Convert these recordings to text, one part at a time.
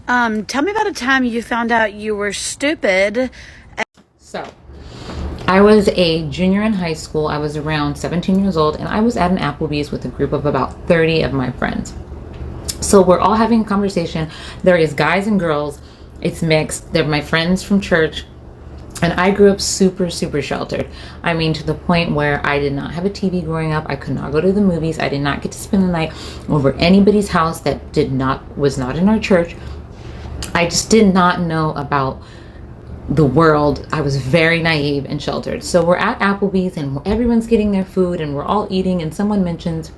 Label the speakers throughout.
Speaker 1: Tell me about a time you found out you were stupid.
Speaker 2: So, I was a junior in high school. I was around 17 years old, and I was at an Applebee's with a group of about 30 of my friends. So we're all having a conversation. There is guys and girls. It's mixed. They're my friends from church. And I grew up super, super sheltered. I mean, to the point where I did not have a TV growing up. I could not go to the movies. I did not get to spend the night over anybody's house that was not in our church. I just did not know about the world. I was very naive and sheltered. So we're at Applebee's and everyone's getting their food and we're all eating, and someone mentions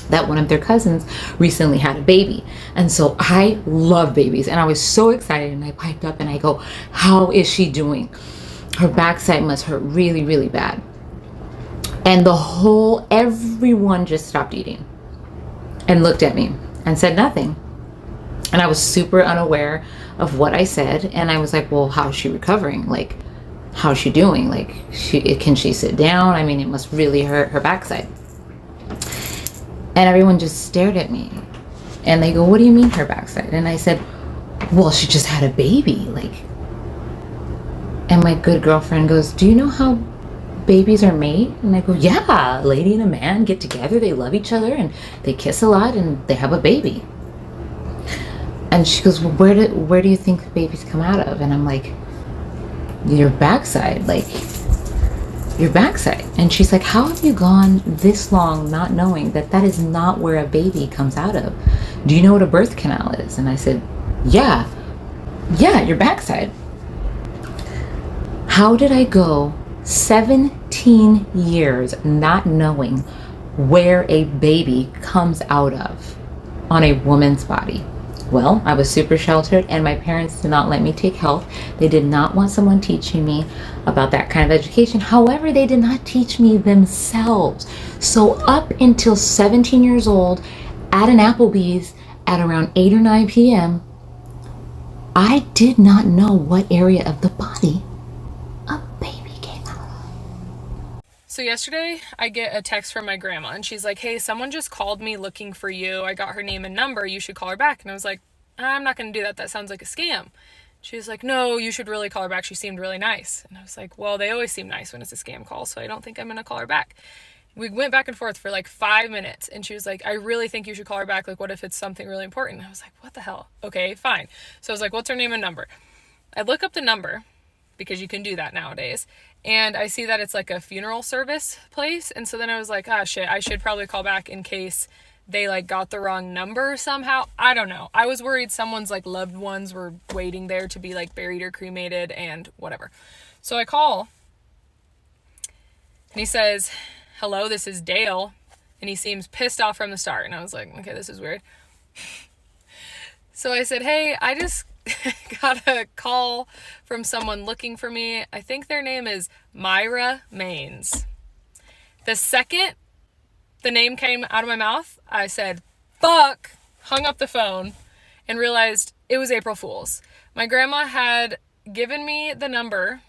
Speaker 2: that one of their cousins recently had a baby. And so I love babies and I was so excited, and I piped up and I go, how is she doing? Her backside must hurt really, really bad. And everyone just stopped eating and looked at me and said nothing. And I was super unaware of what I said. And I was like, well, how's she recovering? Like, how's she doing? Like, can she sit down? I mean, it must really hurt her backside. And everyone just stared at me. And they go, what do you mean her backside? And I said, well, she just had a baby. Like, and my good girlfriend goes, do you know how babies are made? And I go, yeah, a lady and a man get together, they love each other, and they kiss a lot, and they have a baby. And she goes, well, where do you think the babies come out of? And I'm like, your backside, like your backside. And she's like, how have you gone this long not knowing that that is not where a baby comes out of? Do you know what a birth canal is? And I said, yeah, your backside. How did I go 17 years not knowing where a baby comes out of on a woman's body? Well, I was super sheltered, and my parents did not let me take health. They did not want someone teaching me about that kind of education. However, they did not teach me themselves. So up until 17 years old, at an Applebee's at around 8 or 9 p.m., I did not know what area of the body a baby came out of.
Speaker 3: So yesterday, I get a text from my grandma, and she's like, hey, someone just called me looking for you. I got her name and number. You should call her back. And I was like, I'm not going to do that. That sounds like a scam. She was like, no, you should really call her back. She seemed really nice. And I was like, well, they always seem nice when it's a scam call, so I don't think I'm going to call her back. We went back and forth for like 5 minutes, and she was like, I really think you should call her back. Like, what if it's something really important? I was like, what the hell? Okay, fine. So I was like, what's her name and number? I look up the number, because you can do that nowadays, and I see that it's like a funeral service place. And so then I was like, shit, I should probably call back in case they like got the wrong number somehow. I don't know. I was worried someone's like loved ones were waiting there to be like buried or cremated and whatever. So I call, and he says, hello, this is Dale. And he seems pissed off from the start. And I was like, okay, this is weird. So I said, hey, I just got a call from someone looking for me. I think their name is Myra Maines. The second the name came out of my mouth, I said, fuck, hung up the phone, and realized it was April Fool's. My grandma had given me the number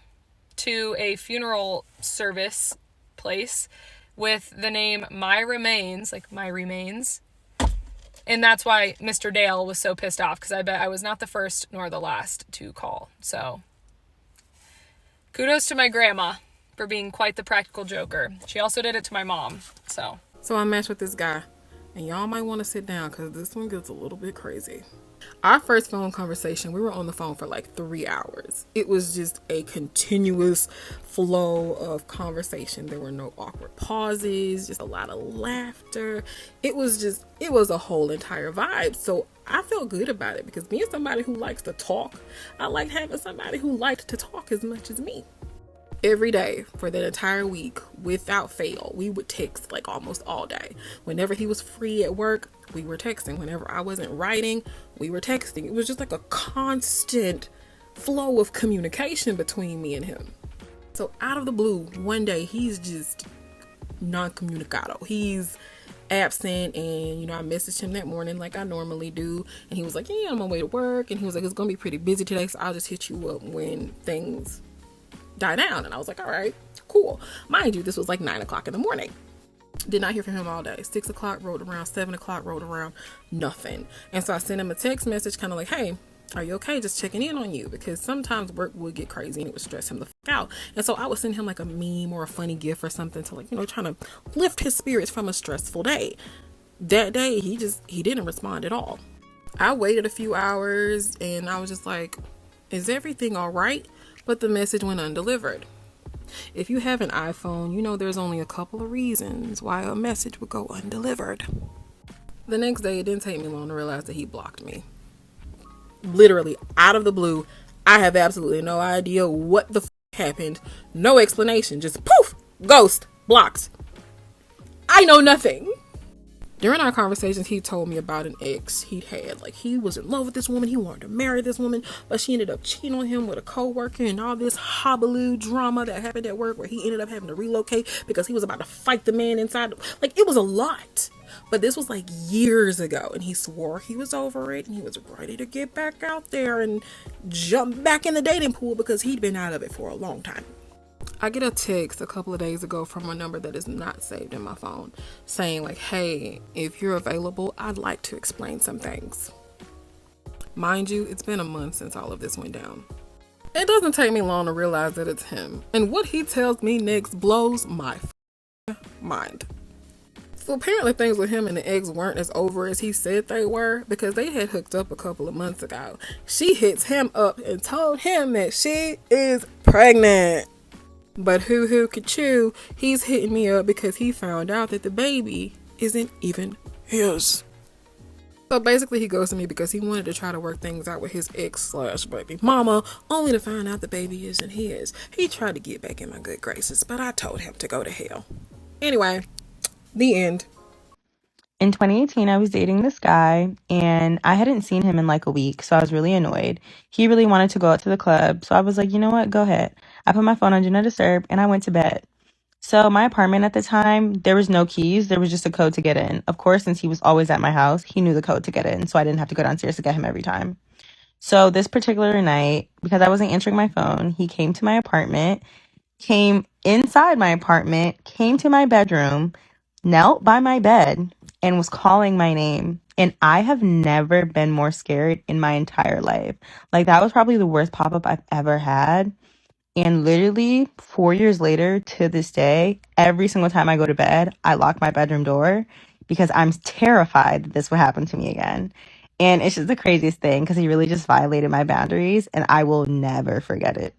Speaker 3: to a funeral service place with the name Myra Maines, like my remains. And that's why Mr. Dale was so pissed off, because I bet I was not the first nor the last to call. So kudos to my grandma for being quite the practical joker. She also did it to my mom. So
Speaker 4: I matched with this guy, and y'all might want to sit down because this one gets a little bit crazy. Our first phone conversation, we were on the phone for like 3 hours. It was just a continuous flow of conversation. There were no awkward pauses, just a lot of laughter. It was a whole entire vibe. So I felt good about it, because being somebody who likes to talk, I like having somebody who liked to talk as much as me. Every day for that entire week, without fail, we would text like almost all day. Whenever he was free at work, we were texting. Whenever I wasn't writing, we were texting. It was just like a constant flow of communication between me and him. So out of the blue, one day he's just non-communicado. He's absent, and I messaged him that morning like I normally do, and he was like, yeah, I'm on my way to work, and he was like, it's gonna be pretty busy today, so I'll just hit you up when things die down. And I was like, all right, cool. Mind you, this was like 9 o'clock in the morning. Did not hear from him all day. 6 o'clock rolled around, 7 o'clock rolled around, nothing. And so I sent him a text message kind of like, hey, Are you okay? Just checking in on you, because sometimes work would get crazy and it would stress him the fuck out. And so I would send him like a meme or a funny gift or something to, like, you know, trying to lift his spirits from a stressful day. That day he didn't respond at all. I waited a few hours and I was just like, is everything all right? But the message went undelivered. If you have an iPhone, you know there's only a couple of reasons why a message would go undelivered. The next day, it didn't take me long to realize that he blocked me. Literally, out of the blue. I have absolutely no idea what the happened. No explanation. Just poof! Ghost. Blocked. I know nothing. During our conversations, he told me about an ex he'd had. Like, he was in love with this woman. He wanted to marry this woman, but she ended up cheating on him with a co-worker, and all this hobbaloo drama that happened at work where he ended up having to relocate because he was about to fight the man inside. Like, it was a lot. But this was like years ago, and he swore he was over it and he was ready to get back out there and jump back in the dating pool because he'd been out of it for a long time. I get a text a couple of days ago from a number that is not saved in my phone saying, like, hey, if you're available, I'd like to explain some things. Mind you, it's been a month since all of this went down. It doesn't take me long to realize that it's him, and what he tells me next blows my mind. So apparently things with him and the ex weren't as over as he said they were, because they had hooked up a couple of months ago. She hits him up and told him that she is pregnant. But who could chew, he's hitting me up because he found out that the baby isn't even his. So basically he goes to me because he wanted to try to work things out with his ex/baby mama, only to find out the baby isn't his. He tried to get back in my good graces, but I told him to go to hell. Anyway, the end.
Speaker 5: In 2018, I was dating this guy, and I hadn't seen him in like a week, so I was really annoyed. He really wanted to go out to the club, so I was like, you know what, go ahead. I put my phone on Do Not Disturb, and I went to bed. So my apartment at the time, there was no keys. There was just a code to get in. Of course, since he was always at my house, he knew the code to get in, so I didn't have to go downstairs to get him every time. So this particular night, because I wasn't answering my phone, he came to my apartment, came inside my apartment, came to my bedroom, knelt by my bed, and was calling my name. And I have never been more scared in my entire life. Like, that was probably the worst pop-up I've ever had. And literally 4 years later, to this day, every single time I go to bed, I lock my bedroom door because I'm terrified that this will happen to me again. And it's just the craziest thing because he really just violated my boundaries, and I will never forget it.